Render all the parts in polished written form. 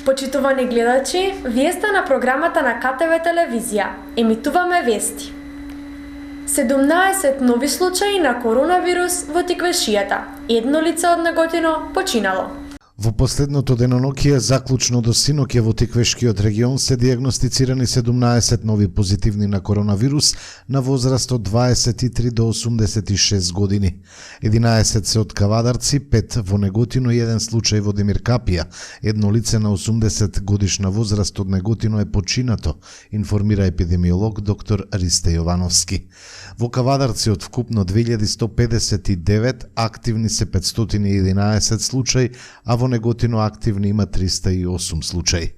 Почитувани гледачи, вие сте на програмата на КТВ телевизија. Емитуваме вести. 17 нови случаи на коронавирус во Тиквешијата. Едно лице од Неготино починало. Во последното деноноќие, заклучно до синоќа во Тиквешкиот регион, се дијагностицирани 17 нови позитивни на коронавирус на возраст од 23 до 86 години. 11 се од Кавадарци, 5 во Неготино и 1 случај во Демир Капија. Едно лице на 80 годишна возраст од Неготино е починато, информира епидемиолог доктор Ристе Јовановски. Во Кавадарци од вкупно 2159 активни се 511 случаи, а во Неготино активни има 308 случаи.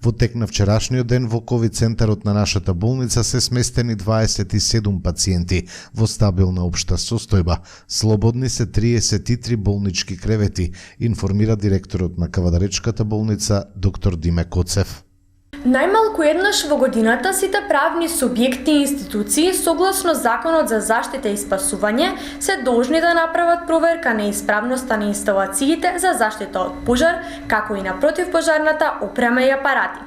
Во тек на вчерашниот ден во ковид центарот на нашата болница се сместени 27 пациенти во стабилна општа состојба. Слободни се 33 болнички кревети, информира директорот на Кавадаречката болница доктор Диме Коцев. Најмалку еднаш во годината сите правни субјекти и институции согласно Законот за заштита и спасување се должни да направат проверка на исправноста на инсталациите за заштита од пожар, како и на противпожарната опрема и апарати.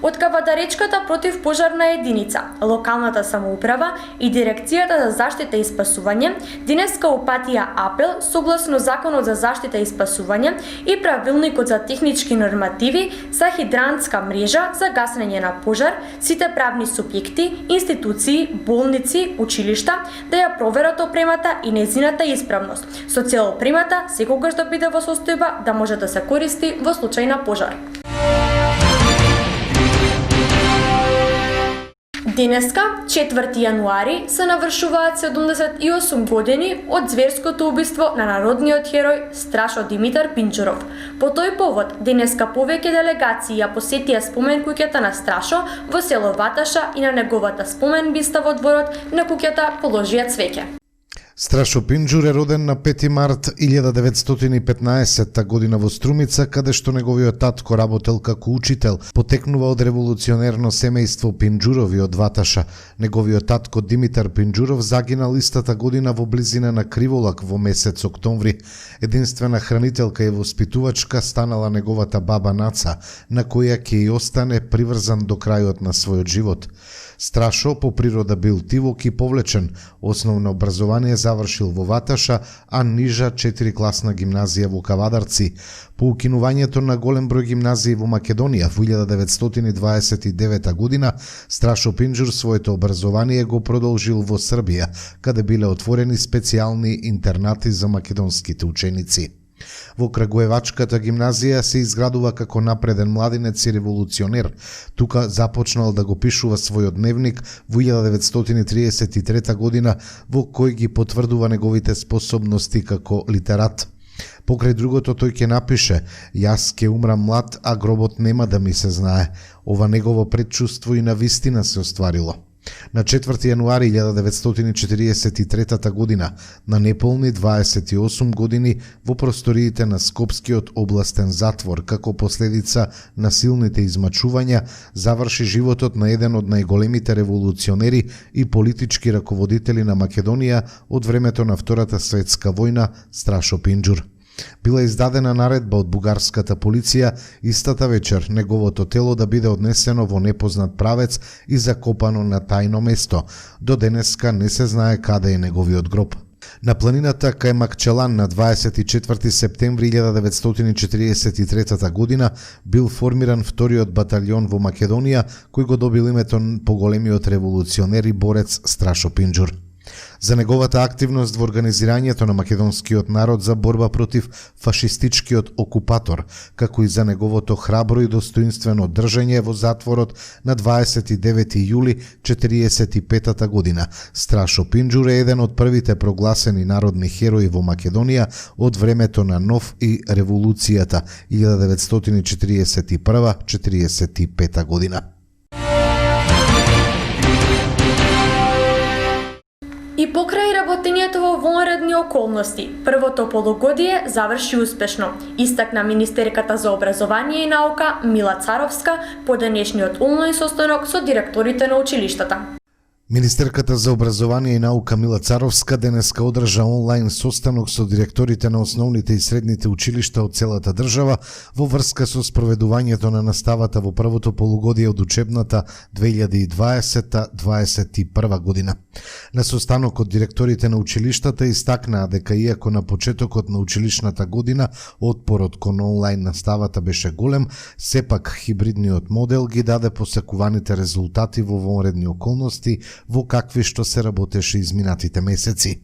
Од Кавадаречката противпожарна единица, локалната самоуправа и Дирекцијата за заштита и спасување денеска упатија апел согласно Законот за заштита и спасување и Правилникот за технички нормативи за хидрантска мрежа за гасење на пожар, сите правни субјекти, институции, болници, училишта да ја проверат опремата и нејзината исправност, со цел опремата секогаш да биде во состојба да може да се користи во случај на пожар. Денеска, 4 јануари, се навршуваат 78 години од зверското убиство на народниот херој Страшо Димитар Пинџуров. По тој повод, денеска повеќе делегации ја посетија спомен куќата на Страшо во село Ваташа и на неговата спомен биста во дворот на куќата положија цвеќе. Страшо Пинџур е роден на 5 март 1915 година во Струмица, каде што неговиот татко работел како учител. Потекнува од револуционерно семејство Пинџурови од Ваташа. Неговиот татко Димитар Пинџуров загинал истата година во близина на Криволак во месец октомври. Единствена хранителка и воспитувачка станала неговата баба Наца, на која ќе и остане приврзан до крајот на својот живот. Страшо по природа бил тивок и повлечен. Основно образование завршил во Ваташа, а нижа 4-класна гимназија во Кавадарци. По укинувањето на голем број гимназии во Македонија во 1929 година, Страшо Пинџур своето образование го продолжил во Србија, каде биле отворени специјални интернати за македонските ученици. Во Крагуевачката гимназија се изградува како напреден младинец и револуционер. Тука започнал да го пишува својот дневник во 1933 година, во кој ги потврдува неговите способности како литерат. Покрај другото тој ќе напише: "Јас ќе умрам млад, а гробот нема да ми се знае." Ова негово предчувство и на вистина се остварило. На 4 јануари 1943 година, на неполни 28 години, во просториите на Скопскиот областен затвор, како последица на силните измачувања, заврши животот на еден од најголемите револуционери и политички раководители на Македонија од времето на Втората светска војна, Страшо Пинџур. Била издадена наредба од бугарската полиција истата вечер неговото тело да биде однесено во непознат правец и закопано на тајно место. До денеска не се знае каде е неговиот гроб. На планината кај Макчелан на 24 септември 1943 година бил формиран вториот баталјон во Македонија, кој го добил името по големиот револуционер и борец Страшо Пинџур. За неговата активност во организирањето на македонскиот народ за борба против фашистичкиот окупатор, како и за неговото храбро и достоинствено држење во затворот на 29 јули 1945 година. Страшо Пинџур е еден од првите прогласени народни херои во Македонија од времето на НОВ и револуцијата 1941-45 година. И покрај работењето во вонредни околности, првото полугодие заврши успешно, истакна министерката за образование и наука Мила Царовска по денешниот онлайн состанок со директорите на училиштата. Министерката за образование и наука Мила Царовска денеска одржа онлайн состанок со директорите на основните и средните училишта од целата држава во врска со спроведувањето на наставата во првото полугодие од учебната 2020-2021 година. На состанокот директорите на училиштата истакнаа дека иако на почетокот на училишната година отпорот кон онлайн наставата беше голем, сепак хибридниот модел ги даде посакуваните резултати во вонредни околности во какви што се работеше изминатите месеци.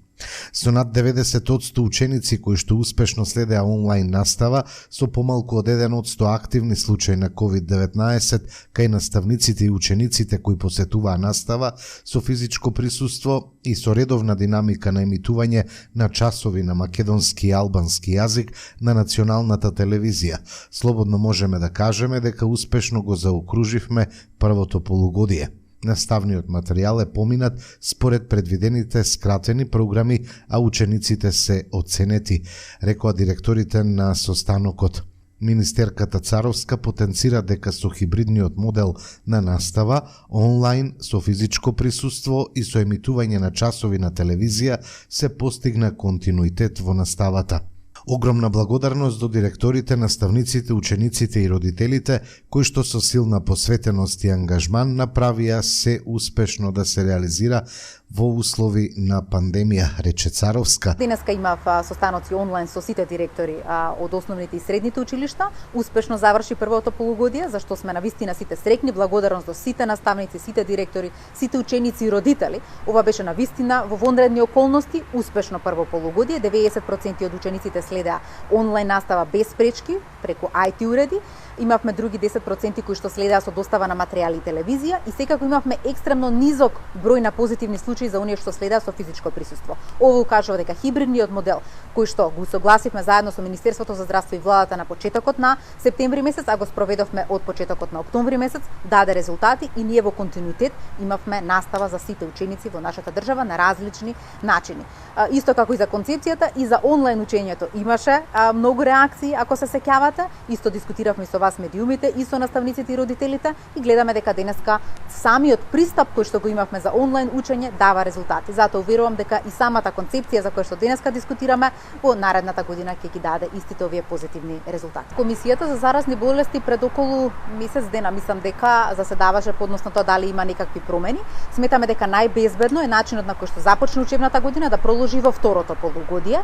Со над 90% ученици кои што успешно следеа онлайн настава, со помалку од 1% активни случаи на COVID-19, кај наставниците и учениците кои посетуваа настава со физичко присуство и со редовна динамика на емитување на часови на македонски и албански јазик на националната телевизија, слободно можеме да кажеме дека успешно го заокруживме првото полугодие. Наставниот материјал е поминат според предвидените скратени програми, а учениците се оценети, рекоа директорите на состанокот. Министерката Царовска потенцира дека со хибридниот модел на настава, онлайн, со физичко присуство и со емитување на часови на телевизија се постигна континуитет во наставата. Огромна благодарност до директорите, наставниците, учениците и родителите, кои што со силна посветеност и ангажман направија се успешно да се реализира во услови на пандемија, рече Царовска. Денеска имав состаноци онлайн со сите директори од основните и средните училишта. Успешно заврши првото полугодие, зашто сме навистина сите среќни, благодарност до сите наставници, сите директори, сите ученици и родители. Ова беше навистина во вонредни околности, успешно прво полугодие. 90% од учениците следеа онлайн настава без пречки, преку IT уреди. Имавме други 10% кои што следеа со достава на материјали и телевизија и секако имавме екстремно низок број на позитивни случаи за оние што следеа со физичко присуство. Ово укажува дека хибридниот модел кој што го согласивме заедно со Министерството за здравство и владата на почетокот на септември месец, а го спроведовме од почетокот на октомври месец, даде резултати и ние во континуитет имавме настава за сите ученици во нашата држава на различни начини. Исто како и за концепцијата и за онлайн учењето имаше многу реакции, ако се сеќавате, исто дискутиравме со вас медиумите и со наставниците и родителите и гледаме дека денеска самиот пристап кој што го имавме за онлайн учење дава резултати. Затоа уверувам дека и самата концепција за која што денеска дискутираме во наредната година ќе ги даде истите овие позитивни резултати. Комисијата за заразни болести пред околу месец дена мислам дека заседаваше по однос на тоа дали има некакви промени. Сметаме дека најбезбедно е начинот на кој што започне учебната година да продолжи во второто полугодие,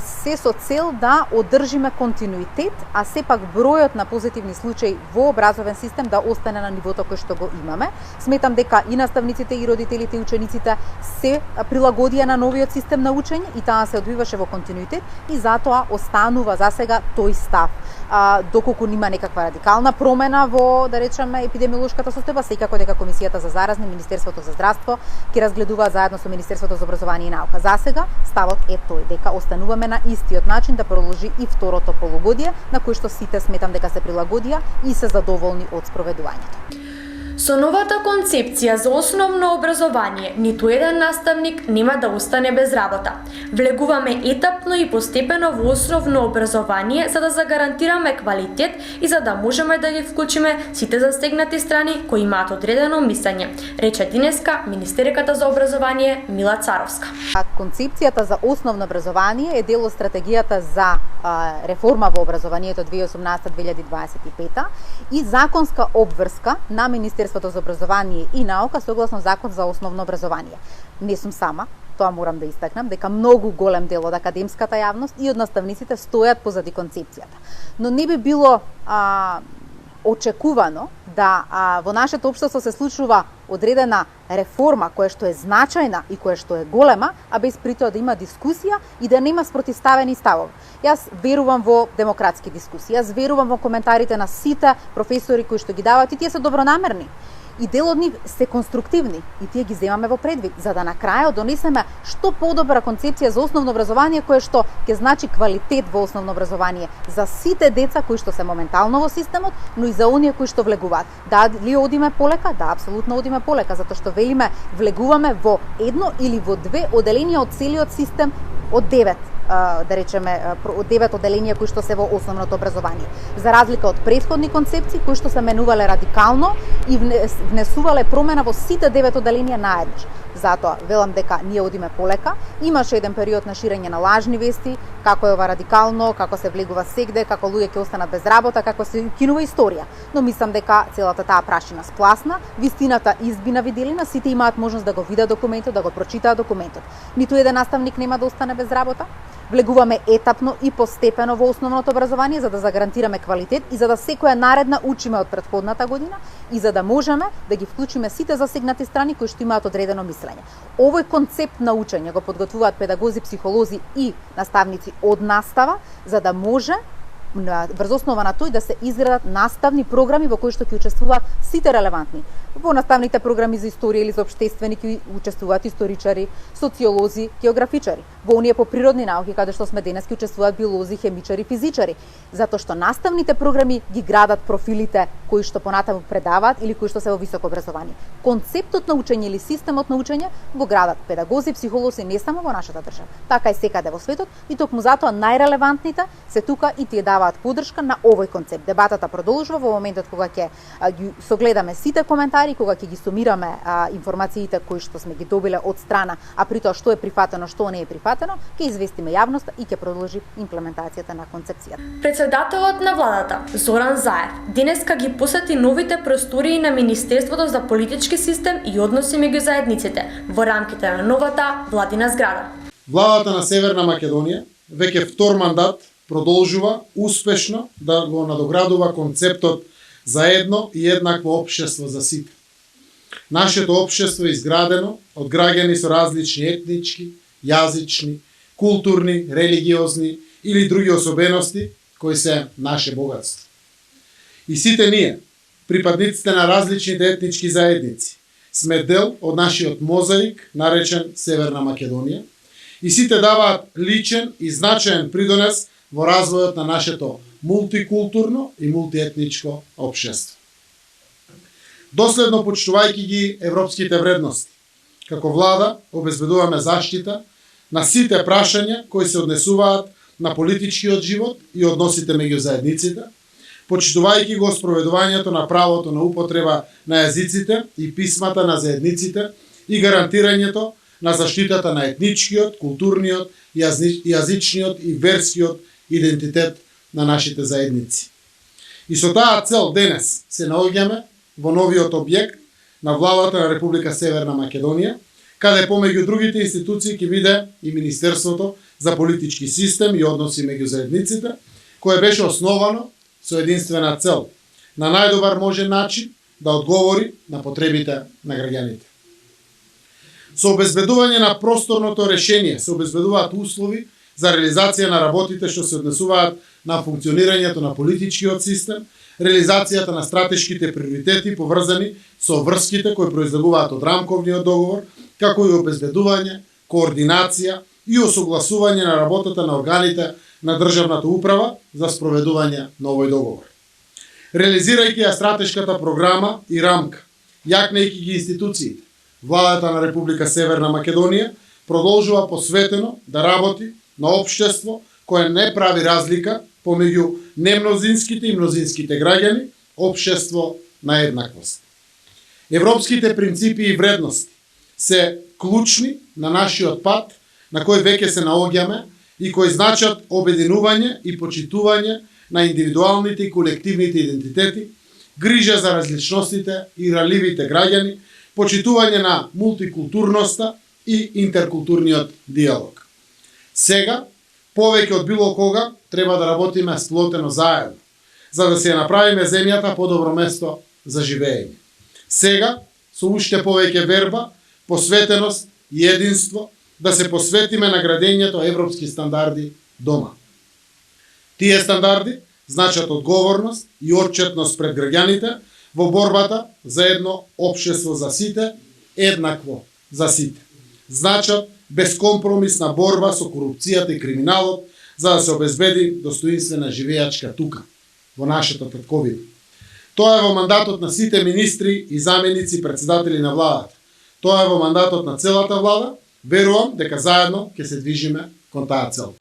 се со цел да одржиме континуитет, а сепак бројот на позитивни случаи во образовен систем да остане на нивото кој што го имаме. Сметам дека и наставниците и родителите и учениците се прилагодија на новиот систем на учење и таа се одвиваше во континуитет и затоа останува засега тој став. Доколку нема некаква радикална промена во, да речеме, епидемиолошката состојба, секако дека Комисијата за заразни, Министерството за здравство ќе разгледува заедно со Министерството за образование и наука. Засега ставот е тој дека остануваме на истиот начин да продолжи и второто полугодие, на кој што сите сметам дека се прилагодија и се задоволни од спроведувањето. Со новата концепција за основно образование, ниту еден наставник нема да остане без работа. Влегуваме етапно и постепено во основно образование за да загарантираме квалитет и за да можеме да ги вклучиме сите застегнати страни кои имаат одредено мислење, рече денеска министерката за образование Мила Царовска. Концепцијата за основно образование е дел од стратегијата за реформа во образованието 2018-2025 и законска обврска на Министерството за образование и наука согласно Закон за основно образование. Не сум сама, тоа морам да истакнам, дека многу голем дел од академската јавност и од наставниците стојат позади концепцијата. Но не би било очекувано да во нашето општество се случува одредена реформа која што е значајна и која што е голема, а без притоа да има дискусија и да нема спротивставени ставови. Јас верувам во демократски дискусии, јас верувам во коментарите на сите професори кои што ги даваат и тие се добронамерни. И дел од нив се конструктивни и тие ги земаме во предвид, за да на крајот донесеме што подобра концепција за основно образование која што ќе значи квалитет во основно образование за сите деца кои што се моментално во системот, но и за оние кои што влегуваат. Дали одиме полека? Да, апсолутно одиме полека, затоа што велиме влегуваме во едно или во две оделенија од целиот систем од 9. да речеме, 9 оделенија кои што се во основното образование. За разлика од претходни концепции кои што се менувале радикално и внесувале промена во сите 9 оделенија наеднаш. Затоа велам дека ние одиме полека. Имаше еден период на ширење на лажни вести, како е ова радикално, како се влегува сегде, како луѓе ќе останат без работа, како се кинува историја. Но мислам дека целата таа прашина спласна, вистината изби на виделина, сите имаат можност да го видат документот, да го прочитаат документот. Ниту еден наставник нема да остане без работа. Влегуваме етапно и постепено во основното образование за да загарантираме квалитет и за да секоја наредна учиме од претходната година и за да можеме да ги вклучиме сите засегнати страни кои што имаат одредено мислење. Овој концепт на учење го подготвуваат педагози, психолози и наставници од настава за да може врз основа на тој да се изградат наставни програми во кои што ќе учествуваат сите релевантни. Во наставните програми за историја или за општествени ќе учествуваат историчари, социолози, географичари. Во оние по природни науки каде што сме денес ќе учествуваат биолози, хемичари, физичари, затоа што наставните програми ги градат профилите кои што понатаму предаваат или кои што се во високо образование. Концептот на учење или системот на учење го градат педагози, психолози не само во нашата држава, така и секаде во светот и токму затоа најрелевантните се тука и тие даваат поддршка на овој концепт. Дебатата продолжува во моментот кога ќе ги согледаме сите коментари, кога ќе ги сумираме информациите кои што сме ги добиле од страна, а при тоа што е прифатено, што не е прифатено, ќе известиме јавноста и ќе продолжи имплементацијата на концепцијата. Председателот на владата, Зоран Заев, денеска ги посети новите простории на Министерството за политички систем и односи меѓу заедниците во рамките на новата владина зграда. Владата на Северна Македонија веќе втор мандат продолжува успешно да го надоградува концептот за едно и еднакво општество за сите. Нашето општество е изградено од граѓани со различни етнички, јазични, културни, религиозни или други особености кои се наше богатство. И сите ние, припадниците на различните етнички заедници, сме дел од нашиот мозаик наречен Северна Македонија и сите даваат личен и значаен придонес во развојот на нашето мултикултурно и мултиетничко општество. Доследно почитувајќи ги европските вредности, како влада обезбедуваме заштита на сите прашања кои се однесуваат на политичкиот живот и односите меѓу заедниците, почитувајќи го спроведувањето на правото на употреба на јазиците и писмата на заедниците и гарантирањето на заштитата на етничкиот, културниот, јазичниот и верскиот идентитет на нашите заедници. И со таа цел денес се наоѓаме во новиот објект на владата на Република Северна Македонија, каде помеѓу другите институции ќе биде и Министерството за политички систем и односи меѓу заедниците, кое беше основано со единствена цел на најдобар можен начин да одговори на потребите на граѓаните. Со обезбедување на просторното решение се обезбедуваат услови за реализација на работите што се однесуваат на функционирањето на политичкиот систем, реализацијата на стратешките приоритети поврзани со врските кои произлегуваат од рамковниот договор, како и обезбедување, координација и осогласување на работата на органите на државната управа за спроведување на овој договор. Реализирајќи ја стратешката програма и рамка, јакнејќи ги институциите, владата на Република Северна Македонија продолжува посветено да работи на општество кое не прави разлика помеѓу немнозинските и мнозинските граѓани, општество на еднаквост. Европските принципи и вредности се клучни на нашиот пат на кој веќе се наоѓаме и кои значат обединување и почитување на индивидуалните и колективните идентитети, грижа за различностите и ранливите граѓани, почитување на мултикултурноста и интеркултурниот диалог. Сега, повеќе од било кога, треба да работиме сплотено заедно, за да се направиме земјата подобро место за живење. Сега, со уште повеќе верба, посветеност и единство, да се посветиме на градењето европски стандарди дома. Тие стандарди значат одговорност и отчетност пред граѓаните во борбата за едно општество за сите, еднакво за сите. Значат безкомпромисна борба со корупцијата и криминалот, за да се обезбеди достоинствена живеачка тука, во нашата татковина. Тоа е во мандатот на сите министри и заменици председатели на владата. Тоа е во мандатот на целата влада. Верувам дека заедно ќе се движиме кон таа цел.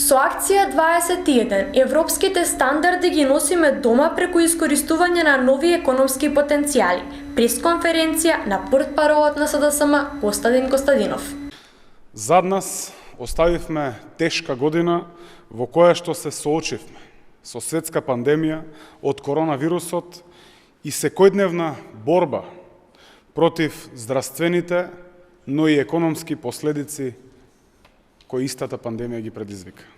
Со акција 21 европските стандарди ги носиме дома преку искористување на нови економски потенцијали. Пресконференција на портпаровот на СДСМ Костадин Костадинов. Зад нас оставивме тешка година во која што се соочивме со светска пандемија од коронавирусот и секојдневна борба против здравствените, но и економски последици кои истата пандемија ги предизвика.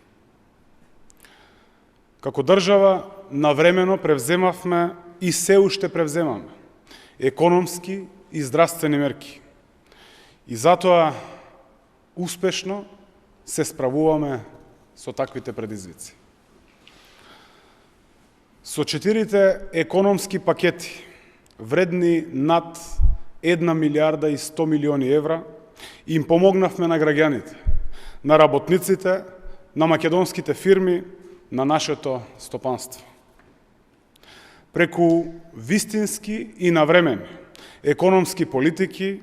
Како држава навремено превземавме и се уште превземаме економски и здравствени мерки. И затоа успешно се справуваме со таквите предизвици. Со 4 економски пакети, вредни над 1 милиарда и 100 милиони евра, им помогнавме на граѓаните, на работниците, на македонските фирми, на нашето стопанство. Преку вистински и навремени економски политики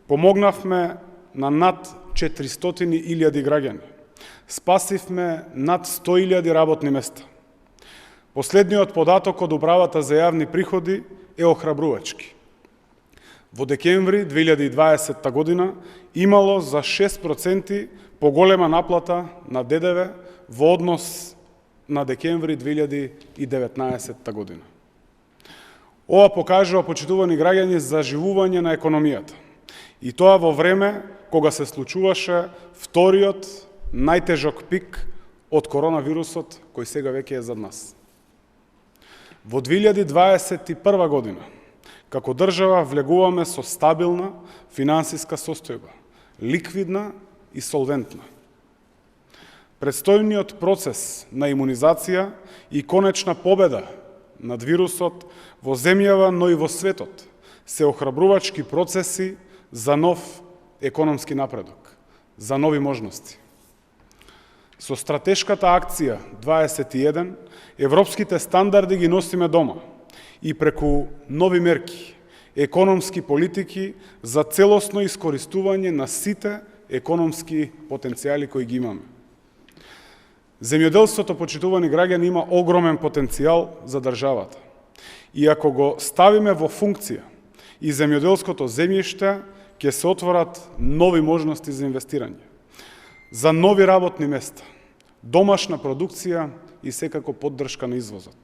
помогнавме на над 400.000 граѓани. Спасивме над 100.000 работни места. Последниот податок од Управата за јавни приходи е охрабрувачки. Во декември 2020 година имало за 6% поголема наплата на ДДВ во однос на декември 2019 година. Ова покажува, почитувани граѓани, заживување на економијата. И тоа во време кога се случуваше вториот најтежок пик од коронавирусот кој сега веќе е зад нас. Во 2021 година како држава влегуваме со стабилна финансиска состојба, ликвидна и солвентна. Предстојниот процес на имунизација и конечна победа над вирусот во земјава, но и во светот се охрабрувачки процеси за нов економски напредок, за нови можности. Со стратешката акција 21, европските стандарди ги носиме дома и преку нови мерки, економски политики за целосно искористување на сите економски потенцијали кои ги имаме. Земјоделството, почитувани граѓани, има огромен потенцијал за државата. И ако го ставиме во функција и земјоделското земјиште, ќе се отворат нови можности за инвестирање, за нови работни места, домашна продукција и секако поддршка на извозот.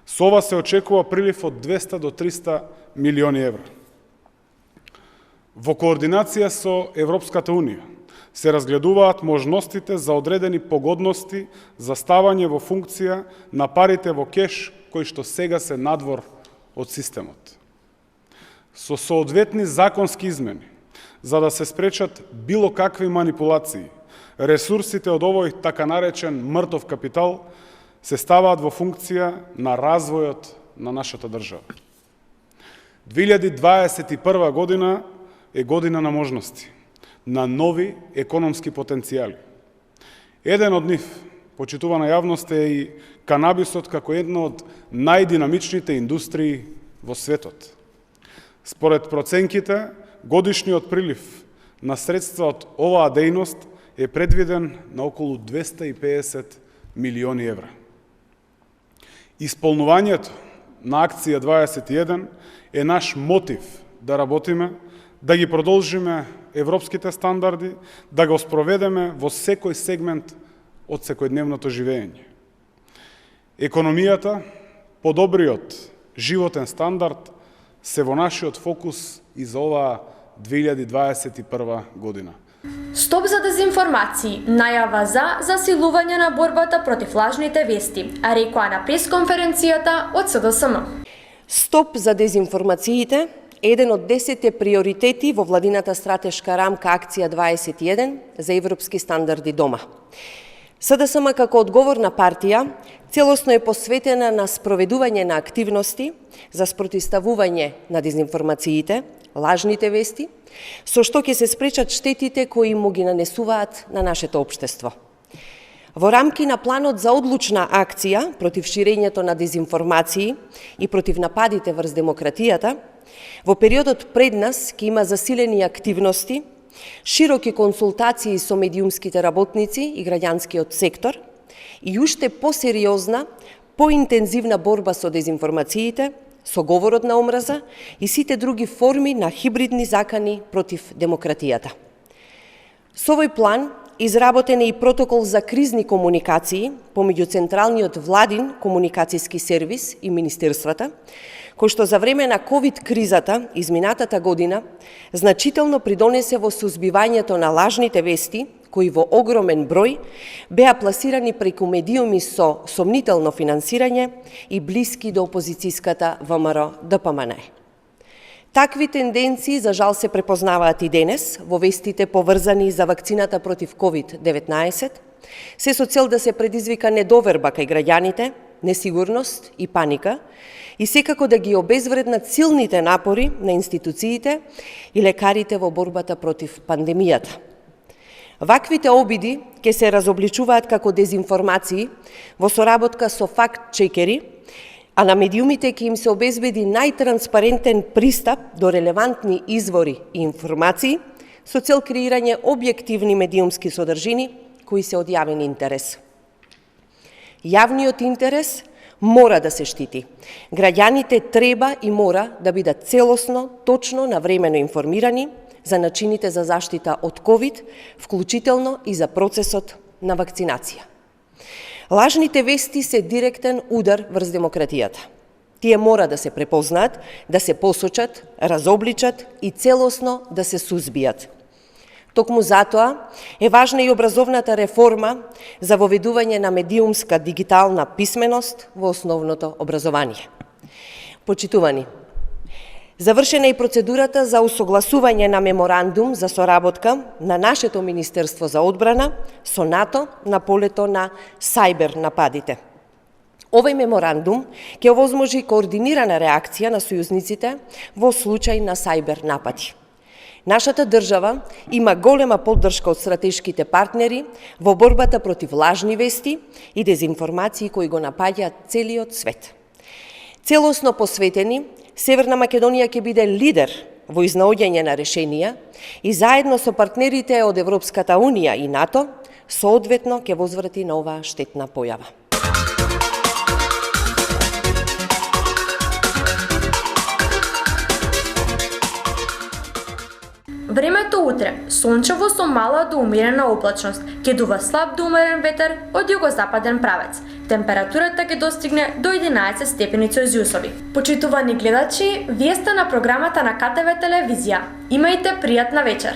Со ова се очекува прилив од 200 до 300 милиони евра. Во координација со Европската Унија се разгледуваат можностите за одредени погодности за ставање во функција на парите во кеш кои што сега се надвор од системот. Со соодветни законски измени, за да се спречат било какви манипулации, ресурсите од овој така наречен мртов капитал се ставаат во функција на развојот на нашата држава. 2021 година е година на можности, на нови економски потенцијали. Еден од нив, почитувана јавност, е и канабисот како една од најдинамичните индустрии во светот. Според проценките, годишниот прилив на средства од оваа дејност е предвиден на околу 250 милиони евра. Исполнувањето на акција 21 е наш мотив да работиме, да ги продолжиме европските стандарди, да го спроведеме во секој сегмент од секојдневното живење. Економијата, подобриот животен стандард се во нашиот фокус и за оваа 2021 година. Стоп за дезинформации, најава за засилување на борбата против лажните вести, а рекоа на пресконференцијата од СДСМ. Стоп за дезинформациите е еден од 10 приоритети во владината стратешка рамка акција 21 за европски стандарди дома. СДСМ како одговорна партија целосно е посветена на спроведување на активности за спротивставување на дезинформациите, лажните вести, со што ќе се спречат штетите кои му ги нанесуваат на нашето општество. Во рамки на планот за одлучна акција против ширењето на дезинформации и против нападите врз демократијата, во периодот пред нас ќе има засилени активности широки консултации со медиумските работници и граѓанскиот сектор и уште посериозна, поинтензивна борба со дезинформациите, со говорот на омраза и сите други форми на хибридни закани против демократијата. Со овој план изработен е и протокол за кризни комуникации помеѓу Централниот владин комуникацијски сервис и министерствата, кој што за време на ковид кризата изминатата година значително придонесе во сузбивањето на лажните вести, кои во огромен број беа пласирани преку медиуми со сомнително финансирање и блиски до опозицијската ВМРО-ДПМН. Такви тенденции, за жал, се препознаваат и денес во вестите поврзани за вакцината против COVID-19, се со цел да се предизвика недоверба кај граѓаните, несигурност и паника, и секако да ги обезвреднат силните напори на институциите и лекарите во борбата против пандемијата. Ваквите обиди ќе се разобличуваат како дезинформации во соработка со факт-чекери, а на медиумите ќе им се обезбеди најтранспарентен пристап до релевантни извори и информации со цел креирање објективни медиумски содржини кои се од јавен интерес. Јавниот интерес мора да се штити. Граѓаните треба и мора да бидат целосно, точно, навремено информирани за начините за заштита од ковид, вклучително и за процесот на вакцинација. Лажните вести се директен удар врз демократијата. Тие мора да се препознаат, да се посочат, разобличат и целосно да се сузбијат. Токму затоа е важна и образовната реформа за воведување на медиумска дигитална писменост во основното образование. Почитувани, завршена е и процедурата за усогласување на меморандум за соработка на нашето Министерство за одбрана со НАТО на полето на сајбер нападите. Овој меморандум ќе овозможи координирана реакција на сојузниците во случај на сајбер напади. Нашата држава има голема поддршка од стратешките партнери во борбата против лажни вести и дезинформации кои го напаѓаат целиот свет. Целосно посветени, Северна Македонија ќе биде лидер во изнаоѓање на решенија и заедно со партнерите од Европската Унија и НАТО соодветно ќе возврати на оваа штетна појава. Времето утре сончево со мала до умерена облачност, ќе дува слаб до умерен ветер од југозападен правец. Температурата ќе достигне до 11 степени Целзиусови. Почитувани гледачи, вие сте на програмата на КТВ телевизија. Имајте пријатна вечер.